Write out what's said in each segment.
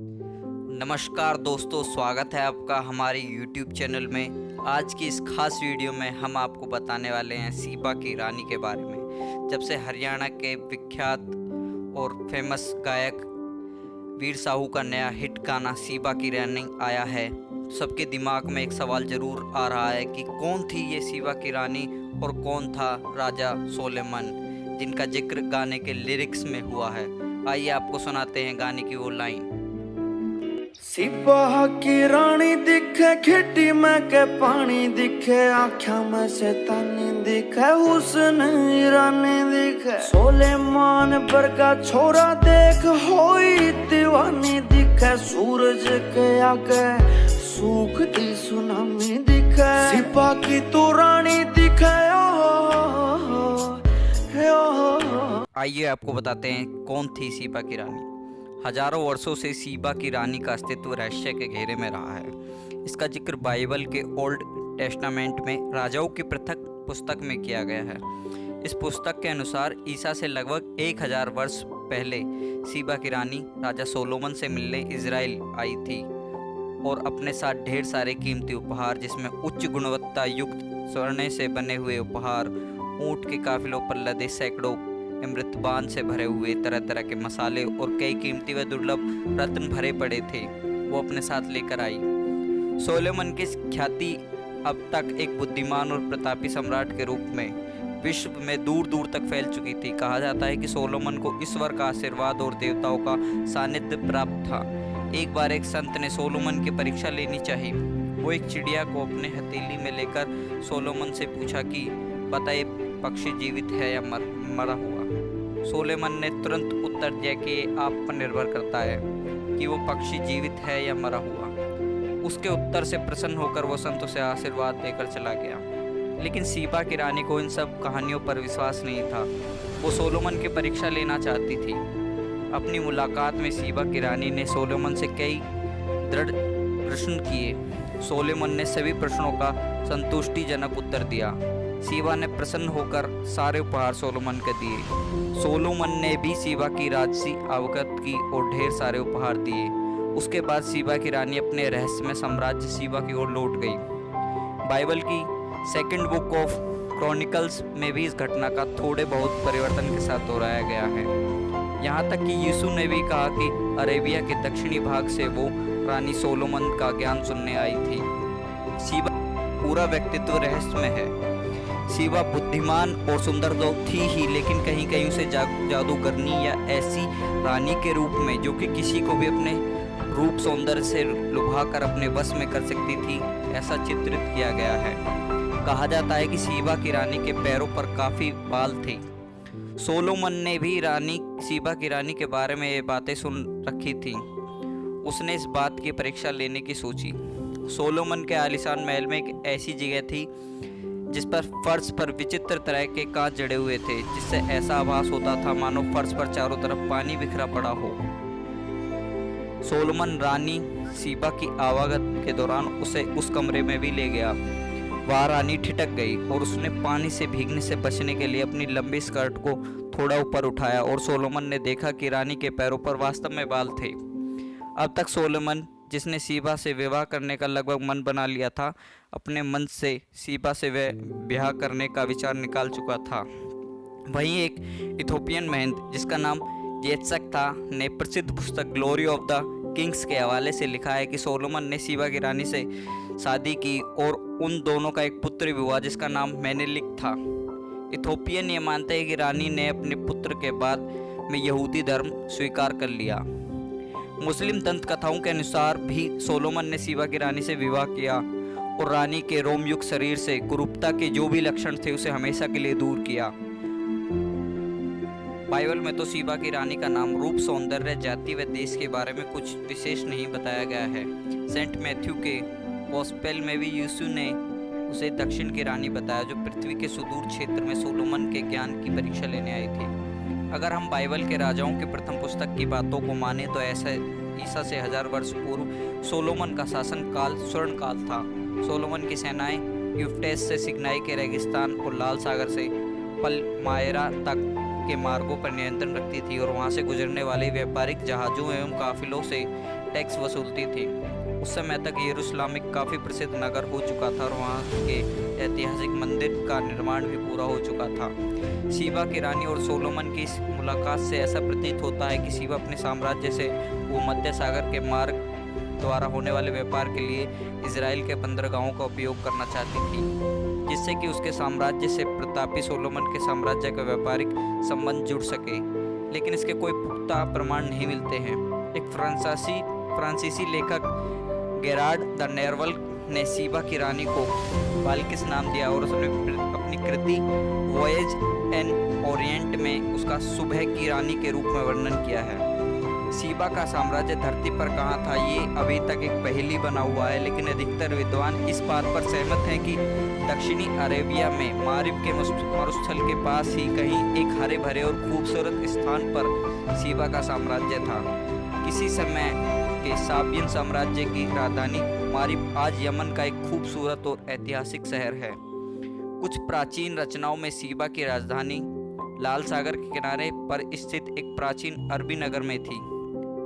नमस्कार दोस्तों, स्वागत है आपका हमारे YouTube चैनल में। आज की इस खास वीडियो में हम आपको बताने वाले हैं सीबा की रानी के बारे में। जब से हरियाणा के विख्यात और फेमस गायक वीर साहू का नया हिट गाना सीबा की रानी आया है, सबके दिमाग में एक सवाल ज़रूर आ रहा है कि कौन थी ये सीबा की रानी और कौन था राजा सोलोमन, जिनका जिक्र गाने के लिरिक्स में हुआ है। आइए आपको सुनाते हैं गाने की वो लाइन। सीबा की रानी दिखे, खेती में के पानी दिखे, आँखों में शैतानी दिखे, हुस्न ईरानी दिखे, सोलेमान वर्गा छोरा देख होई दीवानी दिखे, सूरज के आगे सूखती सुनामी दिखे, सीबा की तो रानी दिखे। आइए आपको बताते हैं कौन थी सीबा की रानी। हजारों वर्षों से सीबा की रानी का अस्तित्व रहस्य के घेरे में रहा है। इसका जिक्र बाइबल के ओल्ड टेस्टामेंट में राजाओं की पृथक पुस्तक में किया गया है। इस पुस्तक के अनुसार ईसा से लगभग 1000 वर्ष पहले सीबा की रानी राजा सोलोमन से मिलने इजराइल आई थी और अपने साथ ढेर सारे कीमती उपहार, जिसमें उच्च गुणवत्ता युक्त स्वर्ण से बने हुए उपहार, ऊंट के काफिलों पर लदे सैकड़ों अमृतपान से भरे हुए तरह तरह के मसाले और कई कीमती व दुर्लभ रत्न भरे पड़े थे, वो अपने साथ लेकर आई। सोलोमन की ख्याति अब तक एक बुद्धिमान और प्रतापी सम्राट के रूप में विश्व में दूर दूर तक फैल चुकी थी। कहा जाता है कि सोलोमन को ईश्वर का आशीर्वाद और देवताओं का सानिध्य प्राप्त था। एक बार एक संत ने सोलोमन की परीक्षा लेनी चाहिए। वो एक चिड़िया को अपने हथेली में लेकर सोलोमन से पूछा कि बताइए, पक्षी जीवित है या मरा हुआ। सोलोमन ने तुरंत उत्तर दिया कि आप पर निर्भर करता है कि वो पक्षी जीवित है या मरा हुआ। उसके उत्तर से प्रसन्न होकर वो संत उसे आशीर्वाद देकर चला गया। लेकिन सीबा की रानी को इन सब कहानियों पर विश्वास नहीं था। वो सोलोमन की परीक्षा लेना चाहती थी। अपनी मुलाकात में सीबा की रानी ने सोलोमन से कई दृढ़ प्रश्न किए। सोलोमन ने सभी प्रश्नों का संतुष्टिजनक उत्तर दिया। सीबा ने प्रसन्न होकर सारे उपहार सोलोमन को दिए। सोलोमन ने भी सीबा की राजसी अवगत की और ढेर सारे उपहार दिए। उसके बाद सीबा की रानी अपने रहस्यमय साम्राज्य सीबा की ओर लौट गई। बाइबल की सेकंड बुक ऑफ क्रॉनिकल्स में भी इस घटना का थोड़े बहुत परिवर्तन के साथ दोहराया गया है। यहाँ तक कि यीशु ने भी कहा कि अरेबिया के दक्षिणी भाग से वो रानी सोलोमन का ज्ञान सुनने आई थी। सीबा पूरा व्यक्तित्व रहस्य में है। सीबा बुद्धिमान और सुंदर तो थी ही, लेकिन कहीं कहीं उसे जादूगरनी या ऐसी रानी के रूप में जो कि किसी को भी अपने रूप सौंदर्य से लुभाकर अपने वश में कर सकती थी, ऐसा चित्रित किया गया है। कहा जाता है कि सीबा की रानी के पैरों पर काफ़ी बाल थे। सोलोमन ने भी सीबा की रानी के बारे में ये बातें सुन रखी थी। उसने इस बात की परीक्षा लेने की सोची। सोलोमन के आलीशान महल में एक ऐसी जगह थी जिस पर फर्श पर विचित्र तरह के कांच जड़े हुए थे, जिससे ऐसा आभास होता था मानो फर्श पर चारों तरफ पानी बिखरा पड़ा हो। सोलोमन रानी सीबा की आवागमन के दौरान उसे उस कमरे में भी ले गया। वहाँ रानी ठिठक गई और उसने पानी से भीगने से बचने के लिए अपनी लंबी स्कर्ट को थोड़ा ऊपर उठाया और सोलोमन ने देखा कि रानी के पैरों पर वास्तव में बाल थे। अब तक सोलोमन, जिसने सीबा से विवाह करने का लगभग मन बना लिया था, अपने मन से सीबा से वह ब्याह करने का विचार निकाल चुका था। वहीं एक इथोपियन महंत जिसका नाम येत्सक था ने प्रसिद्ध पुस्तक ग्लोरी ऑफ द किंग्स के हवाले से लिखा है कि सोलोमन ने सीबा की रानी से शादी की और उन दोनों का एक पुत्र भी हुआ जिसका नाम मेनेलिक था। इथोपियन ये मानते हैं कि रानी ने अपने पुत्र के बाद में यहूदी धर्म स्वीकार कर लिया। मुस्लिम दंत कथाओं के अनुसार भी सोलोमन ने सीबा की रानी से विवाह किया और रानी के रोमयुक्त शरीर से कुरूपता के जो भी लक्षण थे उसे हमेशा के लिए दूर किया। बाइबल में तो सीबा की रानी का नाम, रूप, सौंदर्य, जाति व देश के बारे में कुछ विशेष नहीं बताया गया है। सेंट मैथ्यू के गॉस्पेल में भी यीशु ने उसे दक्षिण की रानी बताया, जो पृथ्वी के सुदूर क्षेत्र में सोलोमन के ज्ञान की परीक्षा लेने आई थी। अगर हम बाइबल के राजाओं की प्रथम पुस्तक की बातों को माने तो ऐसा ईसा से 1000 वर्ष पूर्व सोलोमन का शासन काल स्वर्ण काल था। सोलोमन की सेनाएं यूफ्रेटिस से सिग्नाई के रेगिस्तान और लाल सागर से पलमायरा तक के मार्गों पर नियंत्रण रखती थी और वहां से गुजरने वाले व्यापारिक जहाज़ों एवं काफिलों से टैक्स वसूलती थी। उस समय तक यरूशलेम एक काफ़ी प्रसिद्ध नगर हो चुका था और वहाँ के ऐतिहासिक मंदिर का निर्माण भी पूरा हो चुका था। सीबा की रानी और सोलोमन की इस मुलाकात से ऐसा प्रतीत होता है कि सीबा अपने साम्राज्य से भूमध्य सागर के मार्ग द्वारा होने वाले व्यापार के लिए इजराइल के बंदरगाहों का उपयोग करना चाहती थी, जिससे कि उसके साम्राज्य से प्रतापी सोलोमन के साम्राज्य का व्यापारिक संबंध जुड़ सके। लेकिन इसके कोई पुख्ता प्रमाण नहीं मिलते हैं। एक फ्रांसीसी लेखक गेरार्ड द नेरवल ने सीबा की रानी को बाल्किस नाम दिया और उसने अपनी कृति वॉयेज एन ओरिएंट में उसका सुबह की रानी के रूप में वर्णन किया है। सीबा का साम्राज्य धरती पर कहाँ था, ये अभी तक एक पहेली बना हुआ है, लेकिन अधिकतर विद्वान इस बात पर सहमत हैं कि दक्षिणी अरेबिया में मारिब के मरुस्थल के पास ही कहीं एक हरे भरे और खूबसूरत स्थान पर सीबा का साम्राज्य था। किसी समय के साबियन साम्राज्य की राजधानी मारिब आज यमन का एक खूबसूरत और ऐतिहासिक शहर है। कुछ प्राचीन रचनाओं में सीबा की राजधानी लाल सागर के किनारे पर स्थित एक प्राचीन अरबी नगर में थी।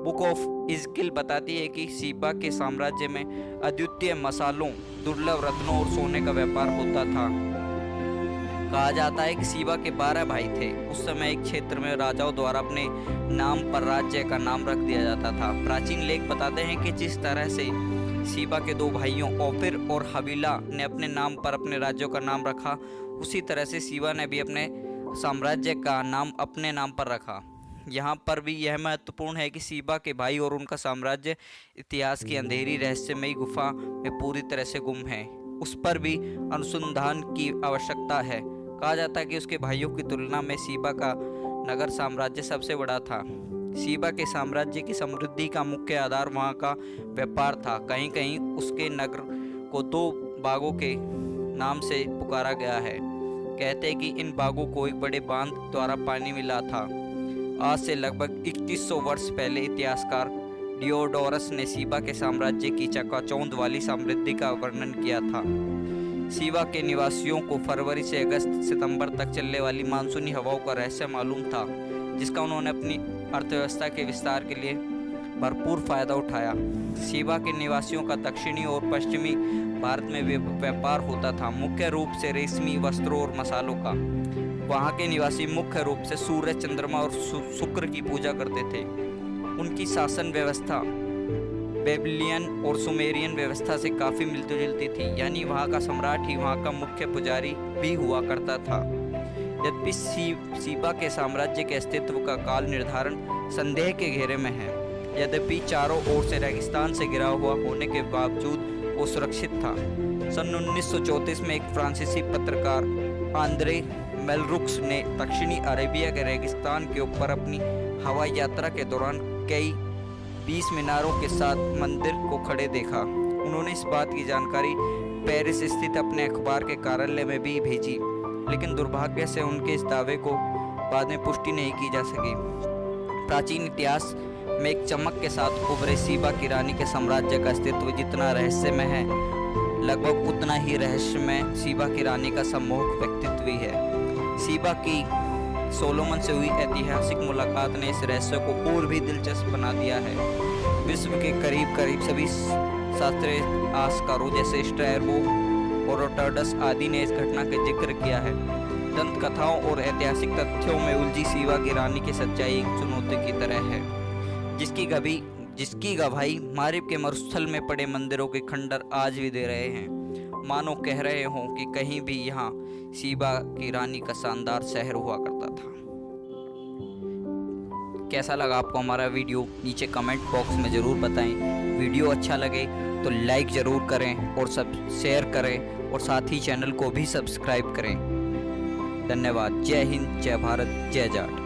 बुक ऑफ इज़किल बताती है कि सीबा के साम्राज्य में अद्वितीय मसालों, दुर्लभ रत्नों और सोने का व्यापार होता था। कहा जाता है कि सीबा के 12 भाई थे। उस समय एक क्षेत्र में राजाओं द्वारा अपने नाम पर राज्य का नाम रख दिया जाता था। प्राचीन लेख बताते हैं कि जिस तरह से सीबा के 2 भाइयों ओफिर और हबीला ने अपने नाम पर अपने राज्यों का नाम रखा, उसी तरह से सीबा ने भी अपने साम्राज्य का नाम अपने नाम पर रखा। यहाँ पर भी यह महत्वपूर्ण है कि सीबा के भाई और उनका साम्राज्य इतिहास की अंधेरी रहस्यमयी गुफा में पूरी तरह से गुम है। उस पर भी अनुसंधान की आवश्यकता है। कहा जाता है कि उसके भाइयों की तुलना में सीबा का नगर साम्राज्य सबसे बड़ा था। सीबा के साम्राज्य की समृद्धि का मुख्य आधार वहाँ का व्यापार था। कहीं कहीं उसके नगर को 2 बागों के नाम से पुकारा गया है। कहते हैं कि इन बागों को एक बड़े बांध द्वारा पानी मिला था। आज से लगभग 2100 वर्ष पहले इतिहासकार डियोडोरस ने सीबा के साम्राज्य की चकाचौंध वाली समृद्धि का वर्णन किया था। सीबा के निवासियों को फरवरी से अगस्त सितंबर तक चलने वाली मानसूनी हवाओं का रहस्य मालूम था, जिसका उन्होंने अपनी अर्थव्यवस्था के विस्तार के लिए भरपूर फायदा उठाया। सीबा के निवासियों का दक्षिणी और पश्चिमी भारत में व्यापार होता था, मुख्य रूप से रेशमी वस्त्रों और मसालों का। वहाँ के निवासी मुख्य रूप से सूर्य, चंद्रमा और शुक्र की पूजा करते थे। उनकी शासन व्यवस्था बेबीलियन और सुमेरियन व्यवस्था से काफ़ी मिलती जुलती थी, यानी वहाँ का सम्राट ही वहाँ का मुख्य पुजारी भी हुआ करता था। यद्यपि सीबा के साम्राज्य के अस्तित्व का काल निर्धारण संदेह के घेरे में है। यद्यपि चारों ओर से रेगिस्तान से घिरा हुआ होने के बावजूद वो सुरक्षित था। सन 1934 में एक फ्रांसीसी पत्रकार आंद्रे मेलरुक्स ने दक्षिणी अरेबिया के रेगिस्तान के ऊपर अपनी हवाई यात्रा के दौरान कई 20 मीनारों के साथ मंदिर को खड़े देखा। उन्होंने इस बात की जानकारी पेरिस स्थित अपने अखबार के कार्यालय में भी भेजी, लेकिन दुर्भाग्य से उनके इस दावे को बाद में पुष्टि नहीं की जा सकी। प्राचीन इतिहास में एक चमक के साथ उभरे सीबा की रानी के साम्राज्य का अस्तित्व जितना रहस्यमय है, लगभग उतना ही रहस्यमय सीबा की रानी का सम्मोहक व्यक्तित्व भी है। सीबा की सोलोमन से हुई ऐतिहासिक मुलाकात ने इस रहस्य को और भी दिलचस्प बना दिया है। विश्व के करीब करीब सभी शास्त्रीय आस्कारों जैसे स्ट्रैबो और रोटर्डस आदि ने इस घटना का जिक्र किया है। दंत कथाओं और ऐतिहासिक तथ्यों में उलझी सीबा की रानी की सच्चाई एक चुनौती की तरह है, जिसकी गवाही मारिब के मरुस्थल में पड़े मंदिरों के खंडर आज भी दे रहे हैं, मानो कह रहे हों कि कहीं भी यहाँ सीबा की रानी का शानदार शहर हुआ करता था। कैसा लगा आपको हमारा वीडियो, नीचे कमेंट बॉक्स में ज़रूर बताएं। वीडियो अच्छा लगे तो लाइक ज़रूर करें और सब शेयर करें और साथ ही चैनल को भी सब्सक्राइब करें। धन्यवाद। जय हिंद, जय भारत, जय जाट।